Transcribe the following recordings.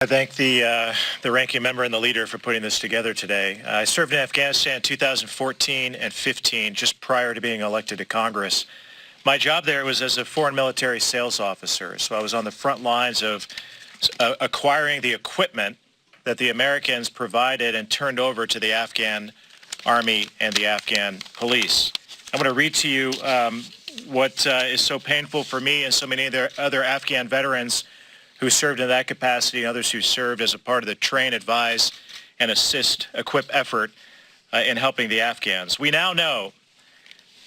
I thank the ranking member and the leader for putting this together today. I served in Afghanistan in 2014 and 15, just prior to being elected to Congress. My job there was as a foreign military sales officer, so I was on the front lines of acquiring the equipment that the Americans provided and turned over to the Afghan army and the Afghan police. I'm going to read to you what is so painful for me and so many other Afghan veterans who served in that capacity and others who served as a part of the train, advise, and assist, equip effort in helping the Afghans. We now know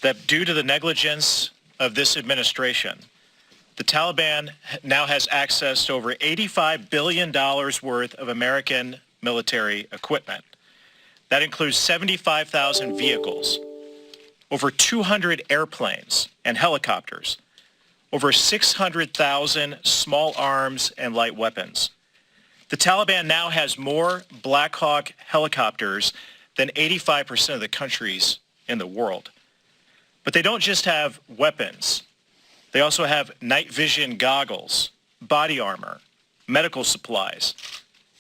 that due to the negligence of this administration, the Taliban now has access to over $85 billion worth of American military equipment. That includes 75,000 vehicles, over 200 airplanes and helicopters, over 600,000 small arms and light weapons. The Taliban now has more Black Hawk helicopters than 85% of the countries in the world. But they don't just have weapons. They also have night vision goggles, body armor, medical supplies,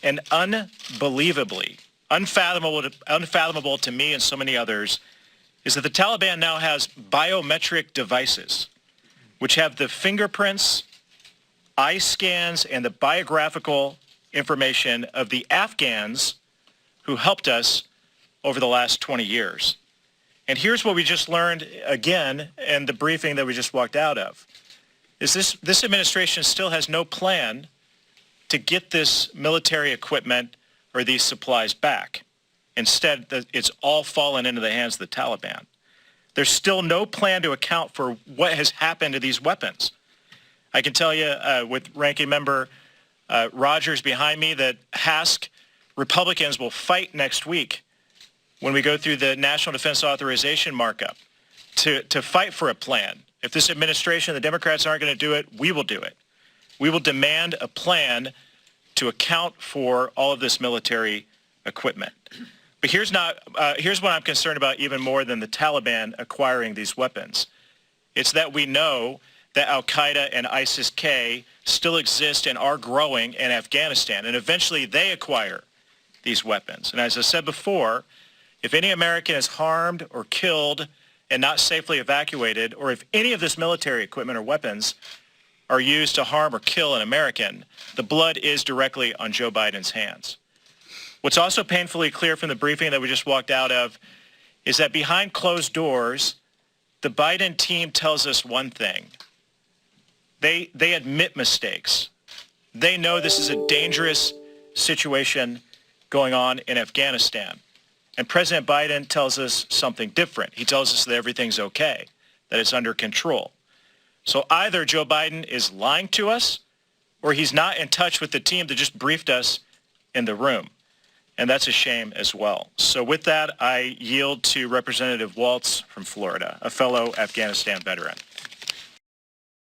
and unbelievably, unfathomable to me and so many others, is that the Taliban now has biometric devices which have the fingerprints, eye scans, and the biographical information of the Afghans who helped us over the last 20 years. And here's what we just learned again in the briefing that we just walked out of, is this administration still has no plan to get this military equipment or these supplies back. Instead, it's all fallen into the hands of the Taliban. There's still no plan to account for what has happened to these weapons. I can tell you with Ranking Member Rogers behind me that HASC Republicans will fight next week when we go through the National Defense Authorization markup to fight for a plan. If this administration, the Democrats aren't going to do it, we will do it. We will demand a plan to account for all of this military equipment. But here's what I'm concerned about even more than the Taliban acquiring these weapons. It's that we know that Al-Qaeda and ISIS-K still exist and are growing in Afghanistan, and eventually they acquire these weapons. And as I said before, if any American is harmed or killed and not safely evacuated, or if any of this military equipment or weapons are used to harm or kill an American, the blood is directly on Joe Biden's hands. What's also painfully clear from the briefing that we just walked out of is that behind closed doors, the Biden team tells us one thing. They admit mistakes. They know this is a dangerous situation going on in Afghanistan. And President Biden tells us something different. He tells us that everything's okay, that it's under control. So either Joe Biden is lying to us or he's not in touch with the team that just briefed us in the room. And that's a shame as well. So with that, I yield to Representative Waltz from Florida, a fellow Afghanistan veteran.